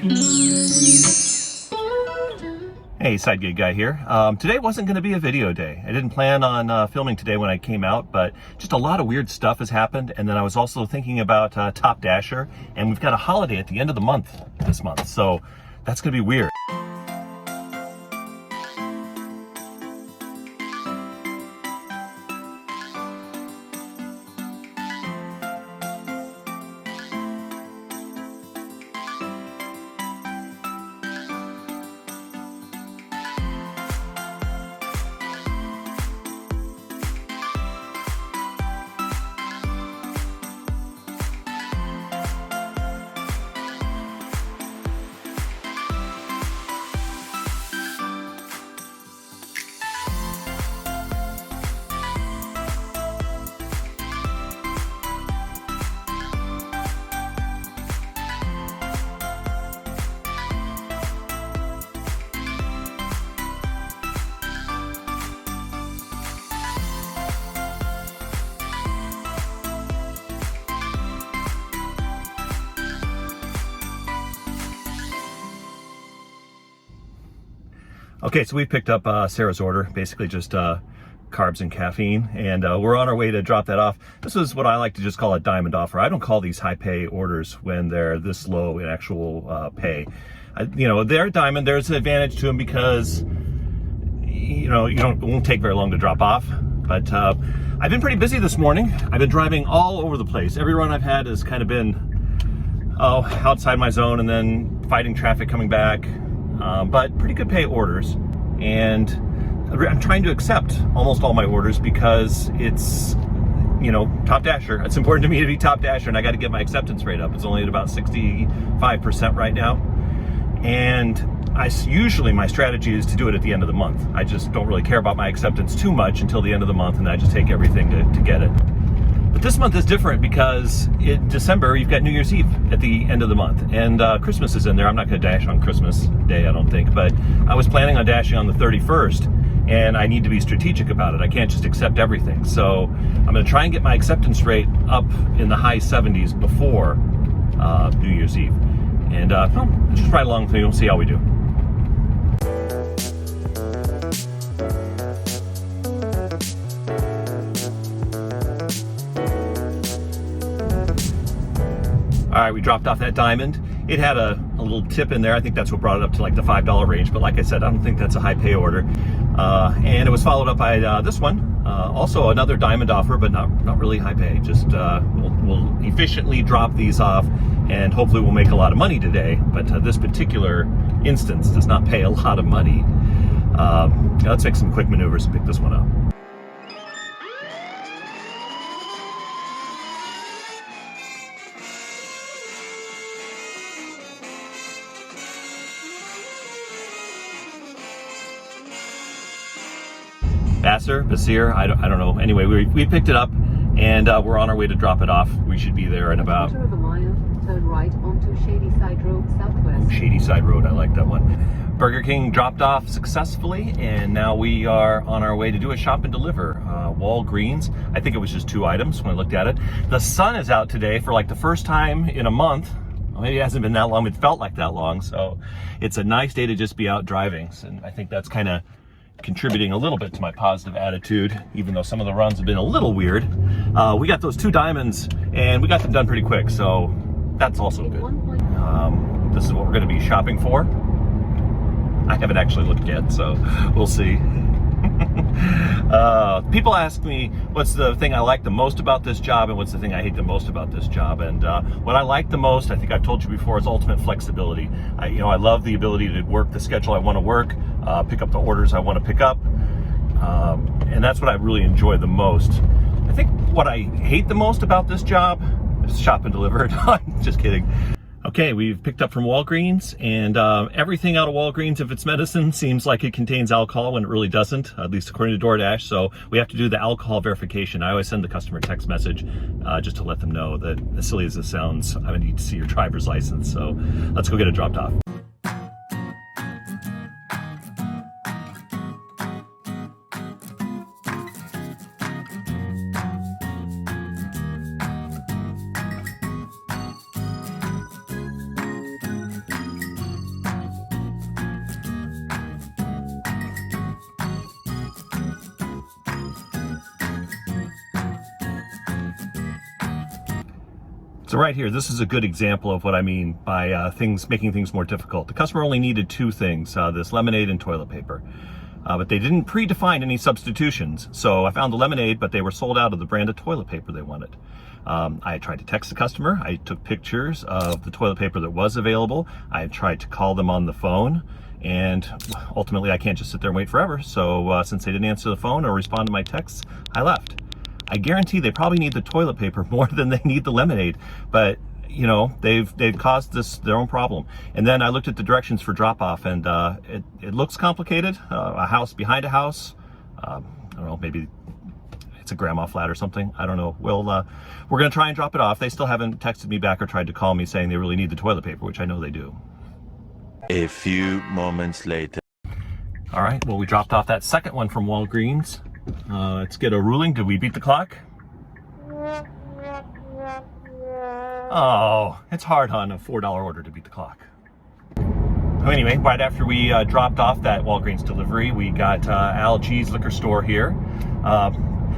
Hey, side gig guy here. Today wasn't going to be a video day. I didn't plan on filming today when I came out, but just a lot of weird stuff has happened. And then I was also thinking about Top Dasher, and we've got a holiday at the end of the month this month, so that's going to be weird. Okay, so we picked up Sarah's order, basically just carbs and caffeine, and we're on our way to drop that off. This is what I like to just call a diamond offer. I don't call these high pay orders when they're this low in actual pay. You know, they're diamond. There's an advantage to them because, you know, it won't take very long to drop off. But I've been pretty busy this morning. I've been driving all over the place. Every run I've had has kind of been, outside my zone and then fighting traffic coming back. But pretty good pay orders, and I'm trying to accept almost all my orders because it's, you know, Top Dasher. It's important to me to be Top Dasher, and I got to get my acceptance rate up. It's only at about 65% right now, and usually my strategy is to do it at the end of the month. I just don't really care about my acceptance too much until the end of the month, and I just take everything to get it. But this month is different because in December, you've got New Year's Eve at the end of the month, and Christmas is in there. I'm not going to dash on Christmas Day, I don't think, but I was planning on dashing on the 31st, and I need to be strategic about it. I can't just accept everything. So I'm going to try and get my acceptance rate up in the high 70s before New Year's Eve. And let's just ride along with me. We'll see how we do. All right, we dropped off that diamond. It had a little tip in there. I think that's what brought it up to like the $5 range. But like I said, I don't think that's a high pay order. And it was followed up by this one. Also another diamond offer, but not really high pay. Just we'll efficiently drop these off, and hopefully we'll make a lot of money today. But this particular instance does not pay a lot of money. Let's make some quick maneuvers and pick this one up. Basir, I don't know. Anyway, we picked it up, and we're on our way to drop it off. We should be there in about quarter of a mile. Turn right onto Shady Side Road Southwest. Shady Side Road. I like that one. Burger King dropped off successfully, and now we are on our way to do a shop and deliver. Walgreens. I think it was just 2 items when I looked at it. The sun is out today for like the first time in a month. Well, maybe it hasn't been that long. It felt like that long. So it's a nice day to just be out driving, and I think that's kind of contributing a little bit to my positive attitude, even though some of the runs have been a little weird. We got those 2 diamonds, and we got them done pretty quick, so that's also good. This is what we're going to be shopping for. I haven't actually looked yet, so we'll see. People ask me what's the thing I like the most about this job and what's the thing I hate the most about this job. And what I like the most, I think I've told you before, is ultimate flexibility. I love the ability to work the schedule I want to work, pick up the orders I want to pick up, and that's what I really enjoy the most. I think what I hate the most about this job is shop and deliver. Just kidding. Okay, we've picked up from Walgreens, and everything out of Walgreens, if it's medicine, seems like it contains alcohol when it really doesn't, at least according to DoorDash. So we have to do the alcohol verification. I always send the customer a text message just to let them know that, as silly as this sounds, I'm gonna need to see your driver's license. So let's go get it dropped off. So right here, this is a good example of what I mean by making things more difficult. The customer only needed two things, this lemonade and toilet paper. But they didn't predefine any substitutions. So I found the lemonade, but they were sold out of the brand of toilet paper they wanted. I tried to text the customer. I took pictures of the toilet paper that was available. I tried to call them on the phone. And ultimately, I can't just sit there and wait forever. So since they didn't answer the phone or respond to my texts, I left. I guarantee they probably need the toilet paper more than they need the lemonade. But you know, they've caused this their own problem. And then I looked at the directions for drop-off, and it looks complicated. A house behind a house. I don't know, maybe it's a grandma flat or something. I don't know. We're gonna try and drop it off. They still haven't texted me back or tried to call me saying they really need the toilet paper, which I know they do. A few moments later. All right, well, we dropped off that second one from Walgreens. Let's get a ruling. Did we beat the clock? Oh, it's hard on a $4 order to beat the clock. Anyway, right after we dropped off that Walgreens delivery, we got Al G's liquor store here.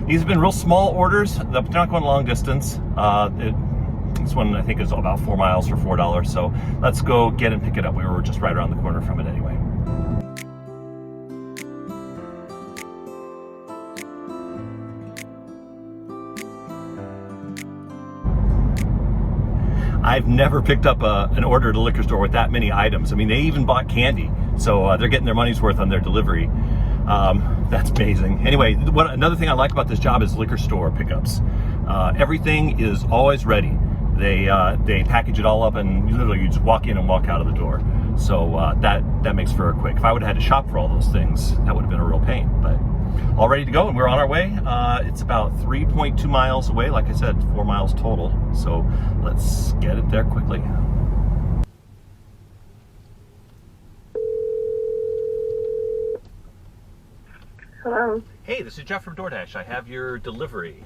These have been real small orders. They're not going long distance. This one I think is about 4 miles for $4. So let's go get and pick it up. We were just right around the corner from it anyway. I've never picked up an order at a liquor store with that many items. I mean, they even bought candy. So they're getting their money's worth on their delivery. That's amazing. Anyway, another thing I like about this job is liquor store pickups. Everything is always ready. They package it all up, and you just walk in and walk out of the door. So that makes for a quick. If I would have had to shop for all those things, that would have been a real pain. But all ready to go, and we're on our way. It's about 3.2 miles away. Like I said, 4 miles total. So let's get it there quickly. Hello. Hey, this is Jeff from DoorDash. I have your delivery.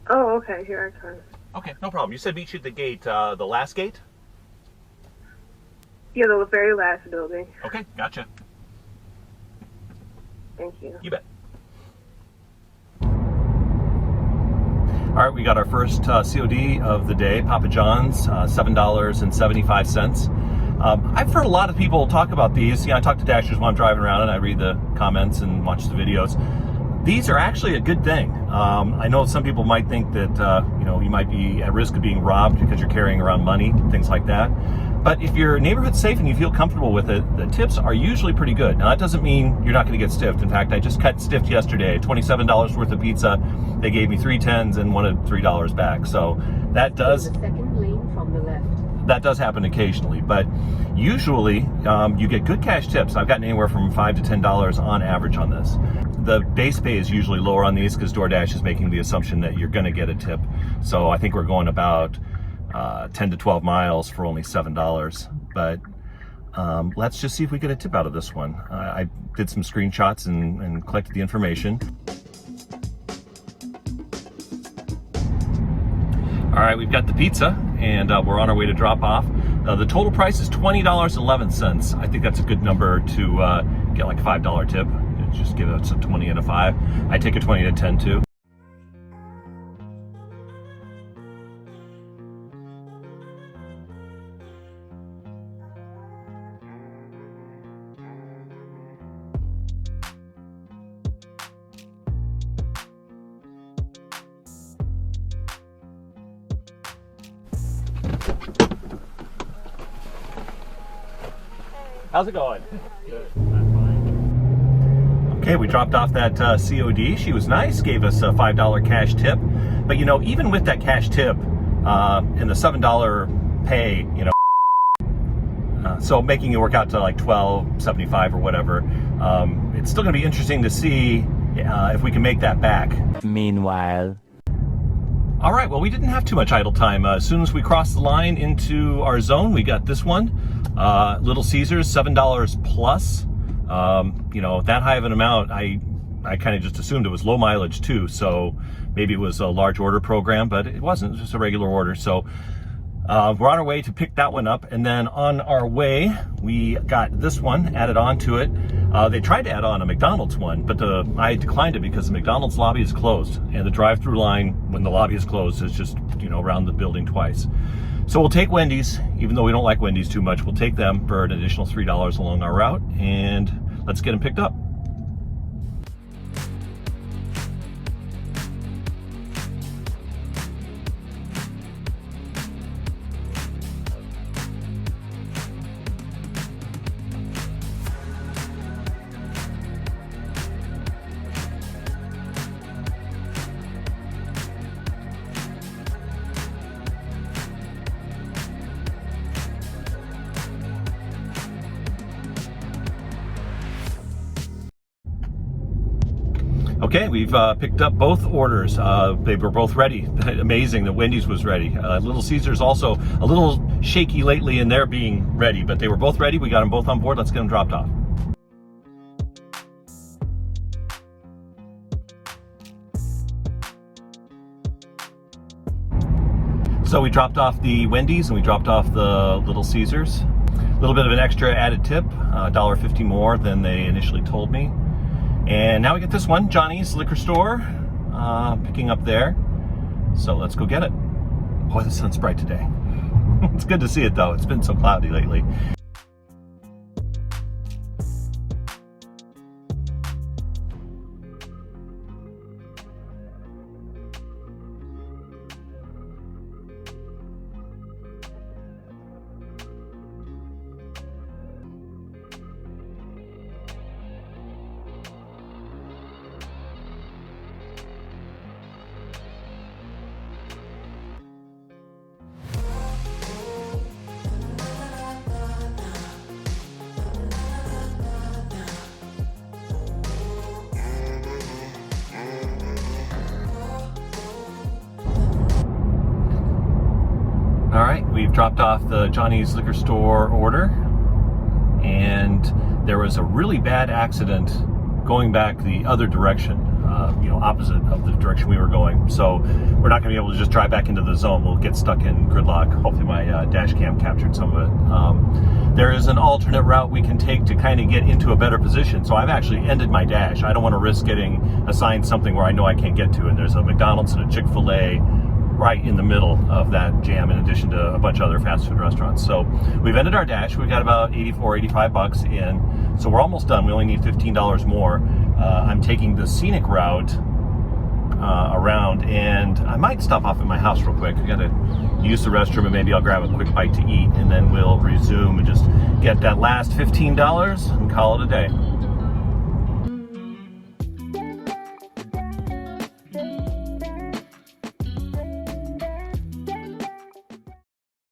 Oh, okay. Here I come. Okay, no problem. You said meet you at the gate, the last gate? Yeah, the very last building. Okay, gotcha. Thank you. You bet. All right, we got our first COD of the day, Papa John's, $7.75. I've heard a lot of people talk about these. You know, I talk to Dashers while I'm driving around, and I read the comments and watch the videos. These are actually a good thing. I know some people might think that you know, you might be at risk of being robbed because you're carrying around money, things like that. But if your neighborhood's safe and you feel comfortable with it, the tips are usually pretty good. Now, that doesn't mean you're not going to get stiffed. In fact, I just got stiffed yesterday. $27 worth of pizza. They gave me 3 10s and wanted $3 back. So that does. The second lane from the left. That does happen occasionally, but usually you get good cash tips. I've gotten anywhere from $5 to $10 on average on this. The base pay is usually lower on these because DoorDash is making the assumption that you're going to get a tip. So I think we're going about 10 to 12 miles for only $7. But let's just see if we get a tip out of this one. I did some screenshots and collected the information. All right, we've got the pizza, and we're on our way to drop off. The total price is $20.11. I think that's a good number to get like a $5 tip. Just give us a 20 and a 5. I take a 20 and a 10 too. How's it going? Good. I'm fine. Okay, we dropped off that COD. She was nice, gave us a $5 cash tip. But you know, even with that cash tip and the $7 pay, you know, so making it work out to like $12.75 or whatever, it's still going to be interesting to see if we can make that back. Meanwhile. All right, well, we didn't have too much idle time. As soon as we crossed the line into our zone, we got this one. Little Caesars, $7 plus. You know, that high of an amount, I kind of just assumed it was low mileage too. So maybe it was a large order program, but it wasn't. It was just a regular order. So We're on our way to pick that one up, and then on our way, we got this one added on to it. They tried to add on a McDonald's one, but I declined it because the McDonald's lobby is closed, and the drive-through line when the lobby is closed is just, around the building twice. So we'll take Wendy's, even though we don't like Wendy's too much. We'll take them for an additional $3 along our route, and let's get them picked up. Okay, we've picked up both orders. They were both ready. Amazing that Wendy's was ready. Little Caesars also a little shaky lately in their being ready, but they were both ready. We got them both on board. Let's get them dropped off. So we dropped off the Wendy's and we dropped off the Little Caesars. A little bit of an extra added tip, $1.50 more than they initially told me. And now we get this one, Johnny's Liquor Store, picking up there. So let's go get it. Boy, the sun's bright today. It's good to see it though. It's been so cloudy lately. All right, we've dropped off the Johnny's Liquor Store order, and there was a really bad accident going back the other direction, opposite of the direction we were going. So we're not going to be able to just drive back into the zone. We'll get stuck in gridlock. Hopefully my dash cam captured some of it. There is an alternate route we can take to kind of get into a better position. So I've actually ended my dash. I don't want to risk getting assigned something where I know I can't get to. And there's a McDonald's and a Chick-fil-A right in the middle of that jam, in addition to a bunch of other fast food restaurants. So we've ended our dash. We've got about 85 bucks in. So we're almost done. We only need $15 more. I'm taking the scenic route around, and I might stop off at my house real quick. I gotta use the restroom, and maybe I'll grab a quick bite to eat, and then we'll resume and just get that last $15 and call it a day.